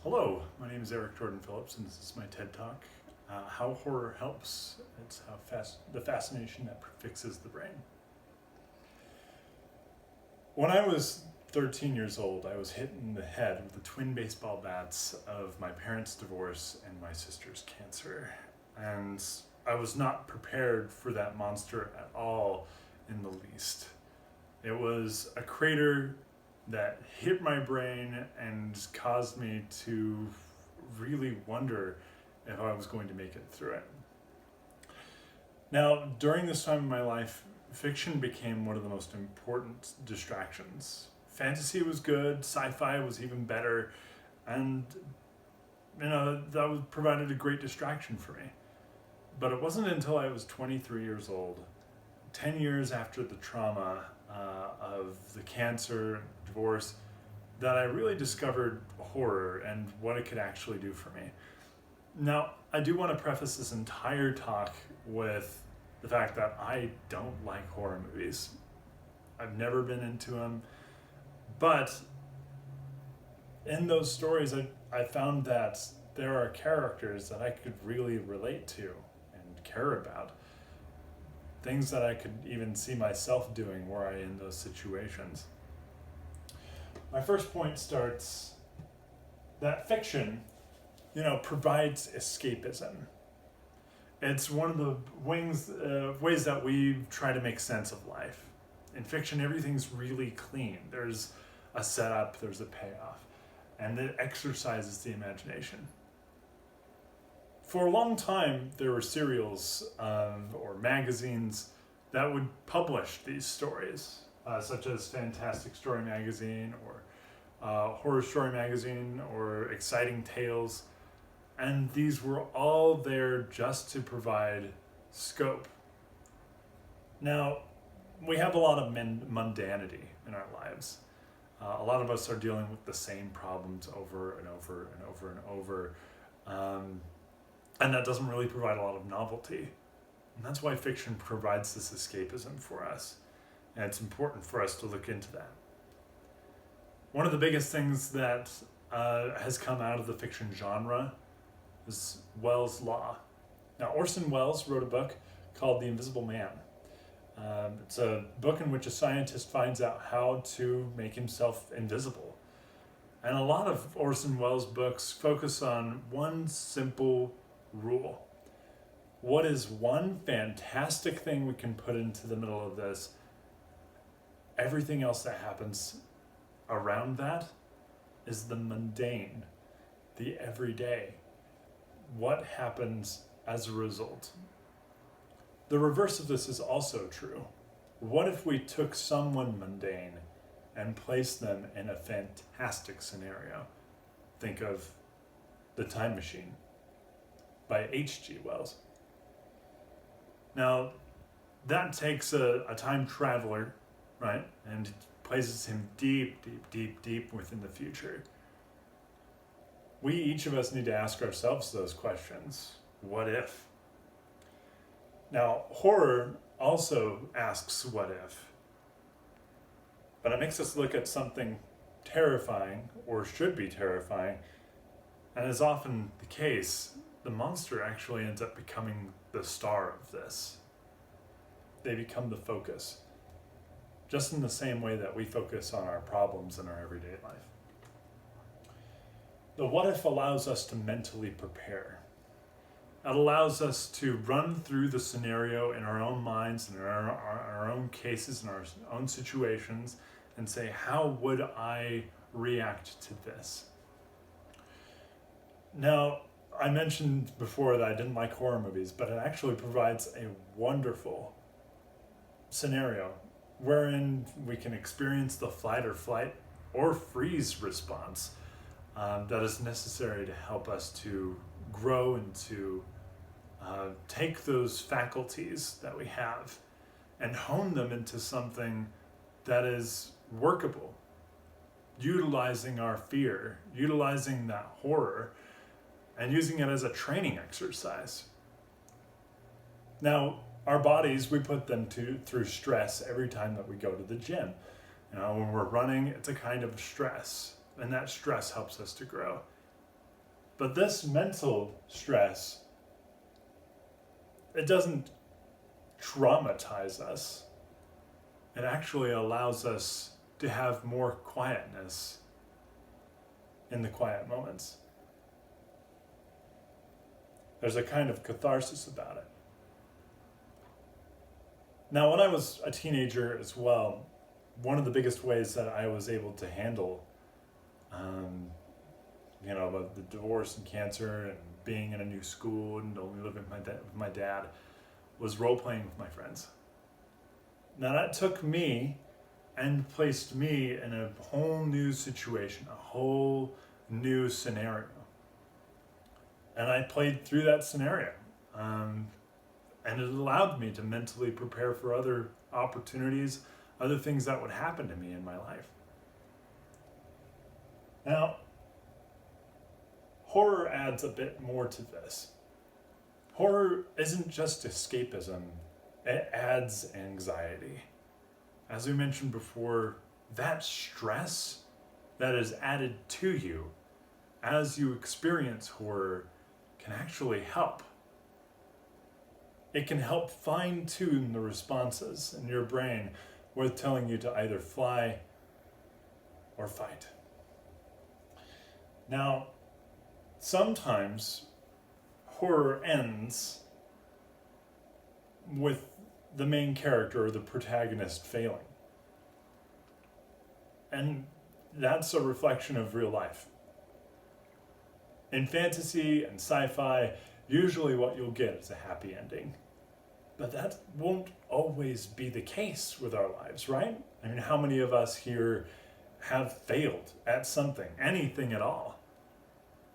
Hello, my name is Eric Jordan Phillips, and this is my TED Talk, How Horror Helps. It's the fascination that fixes the brain. When I was 13 years old, I was hit in the head with the twin baseball bats of my parents' divorce and my sister's cancer. And I was not prepared for that monster at all in the least. It was a crater that hit my brain and caused me to really wonder if I was going to make it through it. Now, during this time in my life, fiction became one of the most important distractions. Fantasy was good, sci-fi was even better, and provided a great distraction for me. But it wasn't until I was 23 years old, 10 years after the trauma of the cancer, divorce, that I really discovered horror and what it could actually do for me. Now, I do want to preface this entire talk with the fact that I don't like horror movies. I've never been into them, but in those stories, I found that there are characters that I could really relate to and care about. Things that I could even see myself doing were I in those situations. My first point starts that fiction, provides escapism. It's one of the ways that we try to make sense of life. In fiction, everything's really clean. There's a setup, there's a payoff, and it exercises the imagination. For a long time, there were serials or magazines that would publish these stories, such as Fantastic Story Magazine or Horror Story Magazine or Exciting Tales. And these were all there just to provide scope. Now, we have a lot of mundanity in our lives. A lot of us are dealing with the same problems over and over and over and over. And that doesn't really provide a lot of novelty. And that's why fiction provides this escapism for us. And it's important for us to look into that. One of the biggest things that has come out of the fiction genre is Wells' Law. Now, Orson Welles wrote a book called The Invisible Man. It's a book in which a scientist finds out how to make himself invisible. And a lot of Orson Welles' books focus on one simple rule. What is one fantastic thing we can put into the middle of this? Everything else that happens around that is the mundane, the everyday. What happens as a result? The reverse of this is also true. What if we took someone mundane and placed them in a fantastic scenario? Think of The Time Machine by H.G. Wells. Now, that takes a time traveler, right, and places him deep, deep, deep, deep within the future. We, each of us, need to ask ourselves those questions. What if? Now, horror also asks what if. But it makes us look at something terrifying, or should be terrifying, and as often the case, the monster actually ends up becoming the star of this. They become the focus, just in the same way that we focus on our problems in our everyday life. The what if allows us to mentally prepare. It allows us to run through the scenario in our own minds and in our own cases and our own situations and say, how would I react to this? Now, I mentioned before that I didn't like horror movies, but it actually provides a wonderful scenario wherein we can experience the fight or freeze response that is necessary to help us to grow and to take those faculties that we have and hone them into something that is workable, utilizing our fear, utilizing that horror, and using it as a training exercise. Now, our bodies, we put them through stress every time that we go to the gym. When we're running, it's a kind of stress, and that stress helps us to grow. But this mental stress, it doesn't traumatize us. It actually allows us to have more quietness in the quiet moments. There's a kind of catharsis about it. Now, when I was a teenager as well, one of the biggest ways that I was able to handle, the divorce and cancer and being in a new school and only living with my dad was role playing with my friends. Now that took me and placed me in a whole new situation, a whole new scenario. And I played through that scenario. And it allowed me to mentally prepare for other opportunities, other things that would happen to me in my life. Now, horror adds a bit more to this. Horror isn't just escapism, it adds anxiety. As we mentioned before, that stress that is added to you as you experience horror can actually help. It can help fine-tune the responses in your brain with telling you to either fly or fight. Now, sometimes horror ends with the main character or the protagonist failing. And that's a reflection of real life. In fantasy and sci-fi, usually what you'll get is a happy ending. But that won't always be the case with our lives, right? I mean, how many of us here have failed at something, anything at all?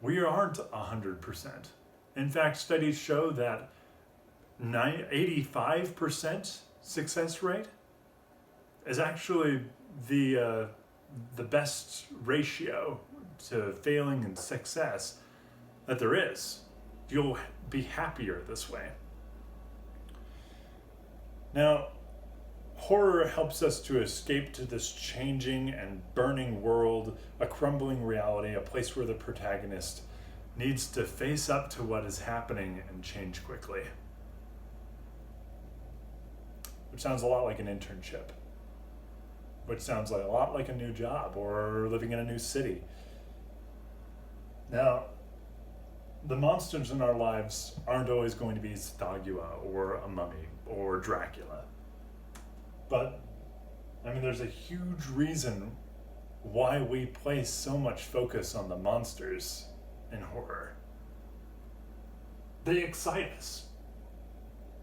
We aren't 100%. In fact, studies show that 85% success rate is actually the best ratio to failing and success that there is. You'll be happier this way. Now, horror helps us to escape to this changing and burning world, a crumbling reality, a place where the protagonist needs to face up to what is happening and change quickly. Which sounds a lot like an internship. Which sounds like a lot like a new job or living in a new city. Now, the monsters in our lives aren't always going to be Stagua or a mummy or Dracula. But, there's a huge reason why we place so much focus on the monsters in horror. They excite us.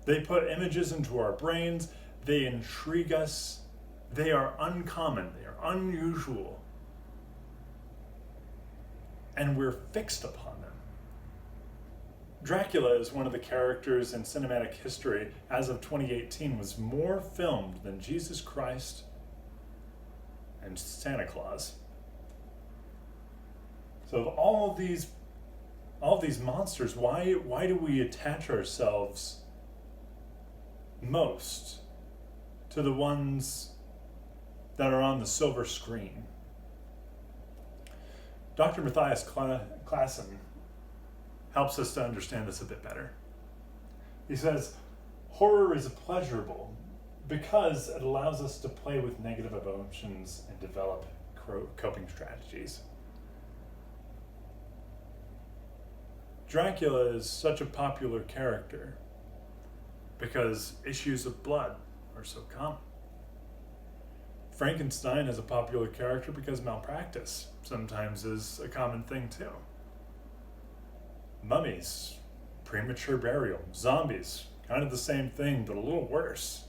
They put images into our brains. They intrigue us. They are uncommon. They are unusual. And we're fixed upon them. Dracula is one of the characters in cinematic history, as of 2018, was more filmed than Jesus Christ and Santa Claus. So of all of these monsters, why do we attach ourselves most to the ones that are on the silver screen? Dr. Matthias Klassen helps us to understand this a bit better. He says, horror is pleasurable because it allows us to play with negative emotions and develop coping strategies. Dracula is such a popular character because issues of blood are so common. Frankenstein is a popular character because malpractice sometimes is a common thing too. Mummies, premature burial, zombies, kind of the same thing, but a little worse.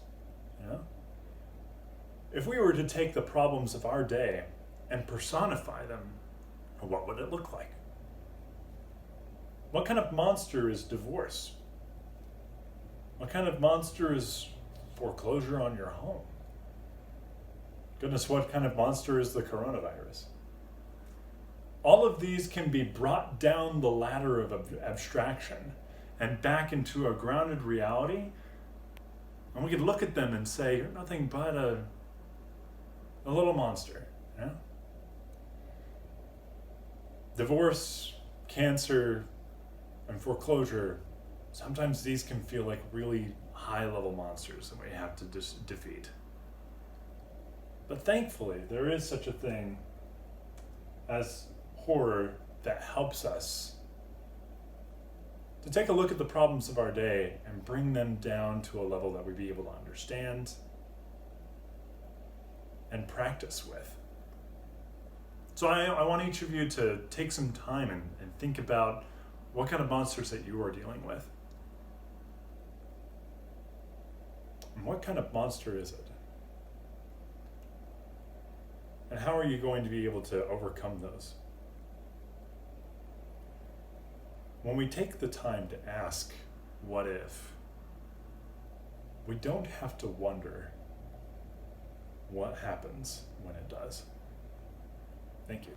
If we were to take the problems of our day and personify them, what would it look like? What kind of monster is divorce? What kind of monster is foreclosure on your home? Goodness, what kind of monster is the coronavirus? All of these can be brought down the ladder of abstraction and back into a grounded reality, and we can look at them and say, you're nothing but a little monster. Divorce, cancer and foreclosure, sometimes these can feel like really high-level monsters that we have to defeat. But thankfully, there is such a thing as horror that helps us to take a look at the problems of our day and bring them down to a level that we be able to understand and practice with. So I want each of you to take some time and think about what kind of monsters that you are dealing with. And what kind of monster is it? And how are you going to be able to overcome those? When we take the time to ask, what if, we don't have to wonder what happens when it does. Thank you.